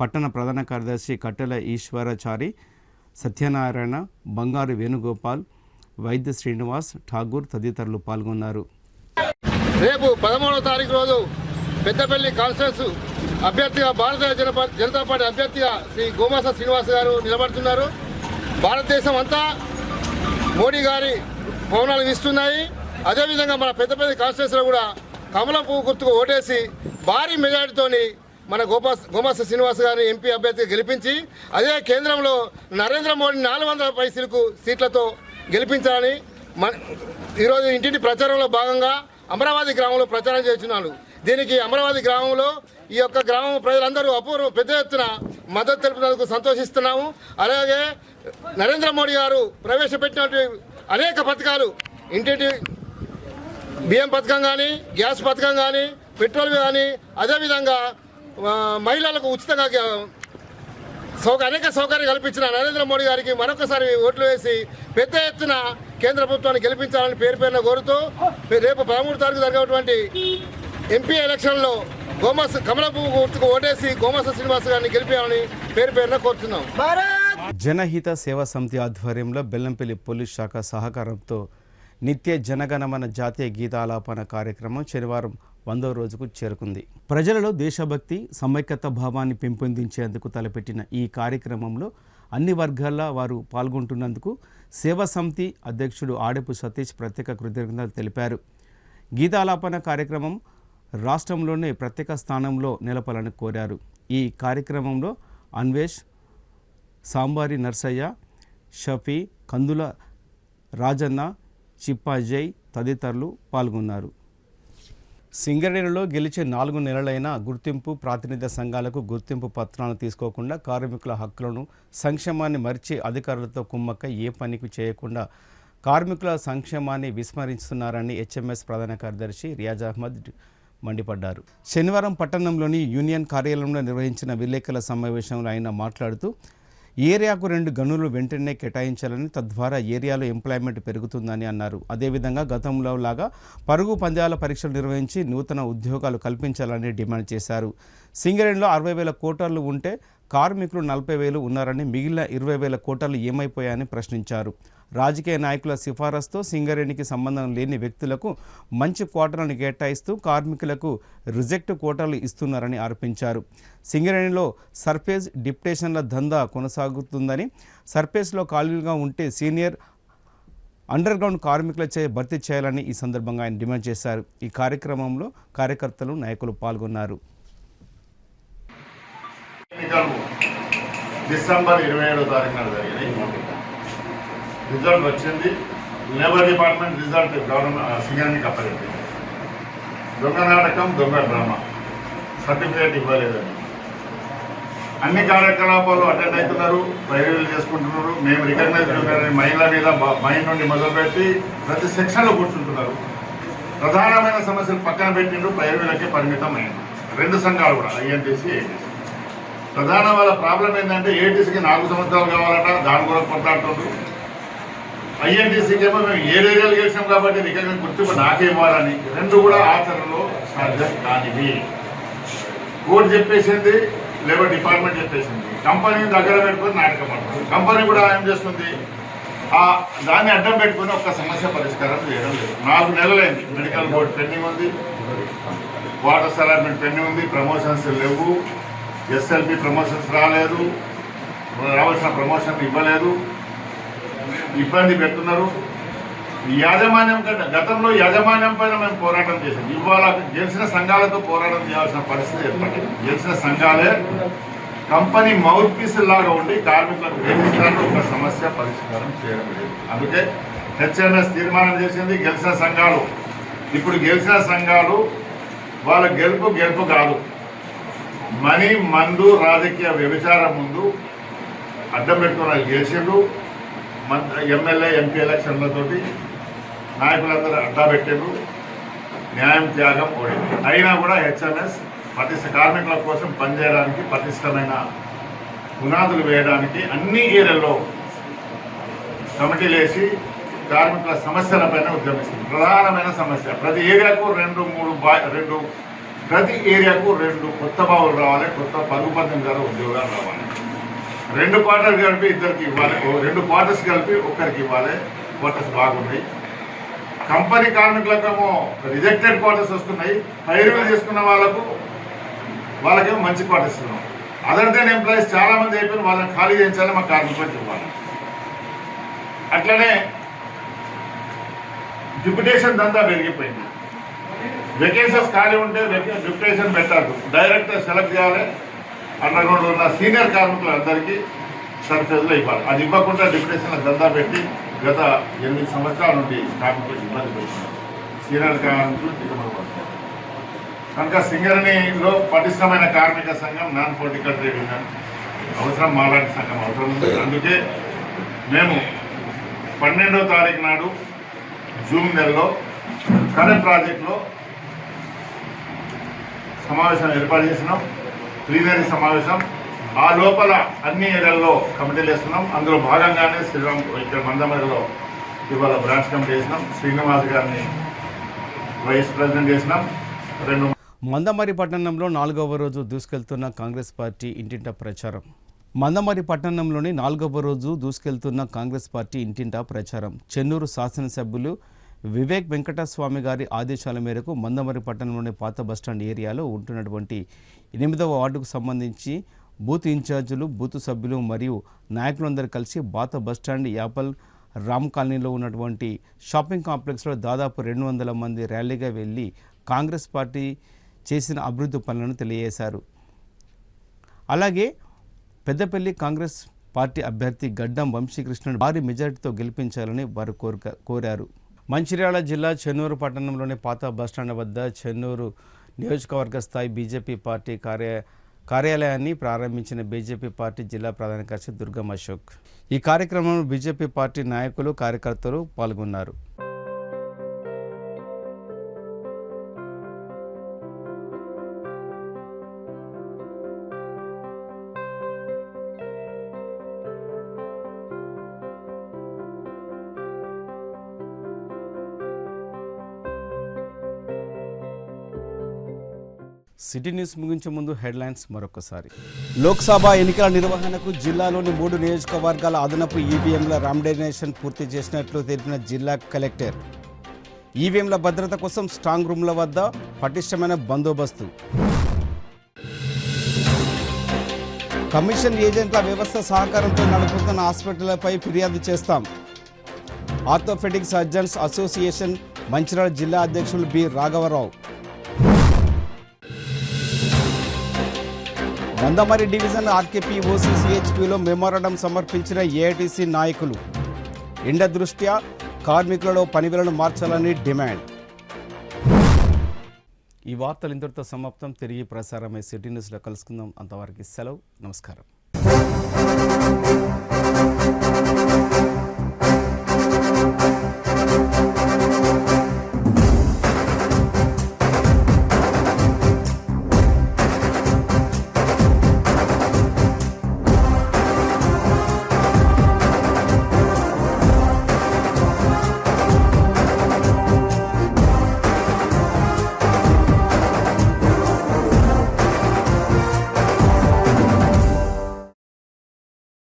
పట్టణ ప్రధాన కార్యదర్శి కట్టెల ఈశ్వరాచారి, సత్యనారాయణ, బంగారు వేణుగోపాల్, వైద్య శ్రీనివాస్, ఠాగూర్ తదితరులు పాల్గొన్నారు. రేపు 13వ తారీఖు రోజు పెద్దపల్లి కాన్స్టిట్యూన్సీ అభ్యర్థిగా భారతీయ జనతా పార్టీ అభ్యర్థిగా శ్రీ గోమాస శ్రీనివాస్ గారు నిలబడుతున్నారు. భారతదేశం అంతా మోడీ గారి పవనాలు వీస్తున్నాయి. అదేవిధంగా మన పెద్దపల్లి కాన్స్టిట్యూన్సీలో కూడా కమలం పువ్వు గుర్తుకు ఓటేసి భారీ మెజారిటీతోని మన గోమాస శ్రీనివాస్ గారిని ఎంపీ అభ్యర్థిగా గెలిపించి, అదే కేంద్రంలో నరేంద్ర మోడీ 400 పైసలకు సీట్లతో గెలిపించాలని ఈరోజు ఇంటింటి ప్రచారంలో భాగంగా అమరావతి గ్రామంలో ప్రచారం చేస్తున్నాను. దీనికి అమరావతి గ్రామంలో ఈ యొక్క గ్రామం ప్రజలందరూ పెద్ద ఎత్తున మద్దతు తెలుపుతున్నందుకు సంతోషిస్తున్నాము. అలాగే నరేంద్ర మోడీ గారు ప్రవేశపెట్టినటువంటి అనేక పథకాలు, ఇంటింటి బియ్యం పథకం కానీ, గ్యాస్ పథకం కానీ, పెట్రోల్ కానీ, అదేవిధంగా మహిళలకు ఉచితంగా అనేక సౌకర్యాలు కల్పించిన నరేంద్ర మోడీ గారికి మరొకసారి ఓట్లు వేసి పెద్ద ఎత్తున కేంద్ర ప్రభుత్వాన్ని గెలిపించాలని పేరున కోరుతూ రేపు 13వ తారీఖు జరిగేటువంటి ఎంపీ ఎలక్షన్లో కమలపు గుర్తుకు ఓటేసి గోమాస శ్రీనివాస్ గారిని గెలిపించాలని పేరున కోరుతున్నాం. జనహిత సేవా సమితి ఆధ్వర్యంలో బెల్లంపల్లి పోలీస్ శాఖ సహకారంతో నిత్య జనగణమన జాతీయ గీతాలాపన కార్యక్రమం శనివారం 100వ రోజుకు చేరుకుంది. ప్రజలలో దేశభక్తి, సమైక్యత భావాన్ని పెంపొందించేందుకు తలపెట్టిన ఈ కార్యక్రమంలో అన్ని వర్గాల వారు పాల్గొంటున్నందుకు సేవా సమితి అధ్యక్షుడు ఆడెపు సతీష్ ప్రత్యేక కృతజ్ఞతలు తెలిపారు. గీతాలాపన కార్యక్రమం రాష్ట్రంలోనే ప్రత్యేక స్థానంలో నిలపాలని కోరారు. ఈ కార్యక్రమంలో అన్వేష్, సాంబారి నర్సయ్య, షఫీ, కందుల రాజన్న, చిప్పాజయ్ తదితరులు పాల్గొన్నారు. సింగరేణిలో గెలిచే 4 నెలలైన గుర్తింపు ప్రాతినిధ్య సంఘాలకు గుర్తింపు పత్రాలను తీసుకోకుండా కార్మికుల హక్కులను, సంక్షేమాన్ని మరిచి అధికారులతో కుమ్మక్క ఏ పనికి చేయకుండా కార్మికుల సంక్షేమాన్ని విస్మరిస్తున్నారని హెచ్ఎంఎస్ ప్రధాన కార్యదర్శి రియాజ్ అహ్మద్ మండిపడ్డారు. శనివారం పట్టణంలోని యూనియన్ కార్యాలయంలో నిర్వహించిన విలేకరుల సమావేశంలో ఆయన మాట్లాడుతూ ఏరియాకు 2 గనులు వెంటనే కేటాయించాలని, తద్వారా ఏరియాలో ఎంప్లాయ్మెంట్ పెరుగుతుందని అన్నారు. అదేవిధంగా గతంలో లాగా పరుగు పందాల పరీక్షలు నిర్వహించి నూతన ఉద్యోగాలు కల్పించాలని డిమాండ్ చేశారు. సింగరేణిలో 60,000 కోటర్లు ఉంటే కార్మికులు 40,000 ఉన్నారని, మిగిలిన 20,000 కోటర్లు ఏమైపోయాయని ప్రశ్నించారు. రాజకీయ నాయకుల సిఫారసుతో సింగరేణికి సంబంధం లేని వ్యక్తులకు మంచి కోటర్లను కేటాయిస్తూ కార్మికులకు రిజెక్ట్ కోటర్లు ఇస్తున్నారని ఆరోపించారు. సింగరేణిలో సర్ఫేస్ డిప్యుటేషన్ల దందా కొనసాగుతుందని, సర్ఫేస్లో ఖాళీలుగా ఉంటే సీనియర్ అండర్గ్రౌండ్ కార్మికులచే భర్తీ చేయాలని ఈ సందర్భంగా ఆయన డిమాండ్ చేశారు. ఈ కార్యక్రమంలో కార్యకర్తలు, నాయకులు పాల్గొన్నారు. డిసెంబర్ 27వ తారీఖున జరిగింది. రిజల్ట్ వచ్చింది. లేబర్ డిపార్ట్మెంట్ రిజల్ట్ గవర్నమెంట్ సింగరేణికి అప్పచెప్పింది. దొంగ నాటకం, దొంగ డ్రామా, సర్టిఫికేట్ ఇవ్వలేదని. అన్ని కార్యకలాపాలు అటెండ్ అవుతున్నారు, రివ్యూలు చేసుకుంటున్నారు. మేము రికగ్నైజ్ మహిళల మీద మైండ్ నుండి మొదలుపెట్టి ప్రతి సెక్షన్లో కూర్చుంటున్నారు. ప్రధానమైన సమస్యలు పక్కన పెట్టిండు, పైరులకే పరిమితం అయింది. 2 సంఘాలు కూడా ఐఎన్టీసీ, ఏటీసీ. ప్రధాన వాళ్ళ ప్రాబ్లం ఏంటంటే ఏటీసీకి 4 సంవత్సరాలు కావాలట, దాని కూడా కొట్లాడుతుంది. ఐఎన్టీసీకి ఏమో మేము 7 ఏరియాలు గెలిచాం కాబట్టి రికగ్నైజ్ గుర్తింపు నాకే ఇవ్వాలని. 2 కూడా ఆచరణలో సాధ్యం కానివి. కోర్టు చెప్పేసింది, లేబర్ డిపార్ట్మెంట్ చెప్పేసింది. కంపెనీ దగ్గర పెట్టుకొని నాటకం పడుతుంది. కంపెనీ కూడా ఏం చేస్తుంది, దాన్ని అడ్డం పెట్టుకుని ఒక్క సమస్య పరిష్కారం చేయడం లేదు. 4 నెలలైంది. మెడికల్ బోర్డు పెండింగ్ ఉంది, వాటర్ అలాట్మెంట్ పెండింగ్ ఉంది, ప్రమోషన్స్ లేవు, ఎస్ఎల్పి ప్రమోషన్స్ రాలేదు, రావాల్సిన ప్రమోషన్ ఇవ్వలేదు, ఇబ్బంది పెడుతున్నారు. యాజమాన్యం కంటే గతంలో యాజమాన్యం పైన మేము పోరాటం చేసాం. ఇవాళ గెలిచిన సంఘాలతో పోరాటం చేయాల్సిన పరిస్థితి ఏర్పడింది. గెలిచిన సంఘాలే కంపెనీ మౌత్ పీస్ లాగా ఉండి కార్మికులకు వేధించడానికి ఒక సమస్య పరిష్కారం చేయడం లేదు. అందుకే హెచ్ఎంఎస్ తీర్మానం చేసింది. గెలిచిన సంఘాలు, ఇప్పుడు గెలిచిన సంఘాలు వాళ్ళ గెలుపు కాదు, మనీ మందు రాజకీయ వ్యభిచారం ముందు అడ్డం పెట్టుకున్న గెలిచిండ్రు. ఎమ్మెల్యే ఎంపీ ఎలక్షన్లతోటి నాయకులందరూ అడ్డా పెట్టిండ్రు. న్యాయం త్యాగం ఓడింది. అయినా కూడా హెచ్ఎంఎస్ కార్మికుల కోసం పనిచేయడానికి, పటిష్టమైన పునాదులు వేయడానికి అన్ని ఏరియాల్లో కమిటీలు వేసి కార్మికుల సమస్యలపైన ఉద్యమిస్తుంది. ప్రధానమైన సమస్య ప్రతి ఏరియాకు 2 కొత్త బావులు రావాలి, కొత్త పరుగుపందం ద్వారా ఉద్యోగాలు రావాలి. 2 క్వార్టర్స్ కలిపి ఇద్దరికి ఇవ్వాలి, 2 క్వార్టర్స్ కలిపి ఒక్కరికి ఇవ్వాలి. క్వార్టర్స్ బాగున్నాయి. కంపెనీ కార్మికులకేమో రిజెక్టెడ్ క్వార్టర్స్ వస్తున్నాయి. హైరింగ్ చేసుకున్న వాళ్ళకేమో మంచి క్వార్టర్స్ ఇస్తున్నాం. అదర్ దెన్ ఎంప్లాయీస్ చాలా మంది అయిపోయిన వాళ్ళని ఖాళీ చేయించాలి, మా కార్మికులకు ఇవ్వాలి. అట్లనే డిప్యుటేషన్ దందా పెరిగిపోయింది. వెకేషన్స్ ఖాళీ ఉంటే డిప్యుటేషన్ పెట్టద్దు, డైరెక్ట్ సెలెక్ట్ చేయాలి. అండర్గ్రౌండ్ ఉన్న సీనియర్ కార్మికులందరికీ సర్ఫేజ్లో ఇవ్వాలి. అది ఇవ్వకుండా డిప్యుటేషన్ల దందా పెట్టి గత 8 సంవత్సరాల నుండి కార్మికులకు ఇబ్బంది పెడుతున్నారు. సీనియర్ కార్మికులు దిగుమతి. కనుక సింగరేణిలో పటిష్టమైన కార్మిక సంఘం, నాన్ పొలిటికల్ ట్రేడ్ యూనియన్ అవసరం, మాలాంటి సంఘం అవసరం ఉంది. అందుకే మేము 12వ తారీఖు నాడు జూన్ నెలలో కరెంట్ ప్రాజెక్టులో సమావేశం ఏర్పాటు చేసినాం. ప్లీనరీ సమావేశం. ఆ లోపల అన్ని ఏరియాల్లో కమిటీలు వేస్తున్నాం. అందులో భాగంగానే శ్రీరామ్ ఇక్కడ మందమరిలో ఇవాళ బ్రాంచ్ కమిటీ చేసినాం. శ్రీనివాస్ గారిని వైస్ ప్రెసిడెంట్ చేసినాం. మందమరి పట్టణంలో 4వ రోజు దూసుకెళ్తున్న కాంగ్రెస్ పార్టీ ఇంటింటా ప్రచారం. మందమరి పట్టణంలోని 4వ రోజు దూసుకెళ్తున్న కాంగ్రెస్ పార్టీ ఇంటింటా ప్రచారం. చెన్నూరు శాసనసభ్యులు వివేక్ వెంకటస్వామి గారి ఆదేశాల మేరకు మందమరి పట్టణంలోని పాత బస్టాండ్ ఏరియాలో ఉంటున్నటువంటి 8వ వార్డుకు సంబంధించి బూత్ ఇన్ఛార్జీలు, బూత్ సభ్యులు మరియు నాయకులందరూ కలిసి పాత బస్టాండ్, యాపల్, రామ్ కాలనీలో ఉన్నటువంటి షాపింగ్ కాంప్లెక్స్లో దాదాపు 200 మంది ర్యాలీగా వెళ్ళి కాంగ్రెస్ పార్టీ చేసిన అభివృద్ధి పనులను తెలియజేశారు. అలాగే పెద్దపల్లి కాంగ్రెస్ పార్టీ అభ్యర్థి గడ్డం వంశీకృష్ణను భారీ మెజారిటీతో గెలిపించాలని వారు కోరారు. మంచిర్యాల జిల్లా చెన్నూరు పట్టణంలోని పాత బస్టాండ్ వద్ద చెన్నూరు నియోజకవర్గ స్థాయి బీజేపీ పార్టీ కార్యాలయాన్ని ప్రారంభించిన బీజేపీ పార్టీ జిల్లా ప్రధాన కార్యదర్శి దుర్గం అశోక్. ఈ కార్యక్రమంలో బీజేపీ పార్టీ నాయకులు, కార్యకర్తలు పాల్గొన్నారు. సిటీ న్యూస్ ముగించే ముందు హెడ్లైన్స్ మరొకసారి. లోక్సభ ఎన్నికల నిర్వహణకు జిల్లాలోని 3 నియోజకవర్గాల అదనపు ఈవీఎంల రాండైజేషన్ పూర్తి చేసినట్లు తెలిపిన జిల్లా కలెక్టర్. ఈవీఎంల భద్రత కోసం స్ట్రాంగ్ రూమ్ల వద్ద పటిష్టమైన బందోబస్తు. కమిషన్ ఏజెంట్ల వ్యవస్థ సహకారంతో నడుపుతున్న హాస్పిటళ్లపై ఫిర్యాదు చేస్తాం. ఆర్థోపెడిక్ సర్జన్స్ అసోసియేషన్ మంచిర్యాల జిల్లా అధ్యక్షులు బి రాఘవరావు. మందమరి డివిజన్ ఆర్కేపీ ఓసీసీహెచ్పీలో మెమోరాండం సమర్పించిన ఏఐటీసీ నాయకులు. ఎండ దృష్ట్యా కార్మికులలో పనివేళను మార్చాలని డిమాండ్. ఈ వార్తలు ఇంతటితో సమాప్తం. తిరిగి ప్రసారమై సిటీ న్యూస్లో కలుసుకుందాం. అంతవరకు సెలవు. నమస్కారం.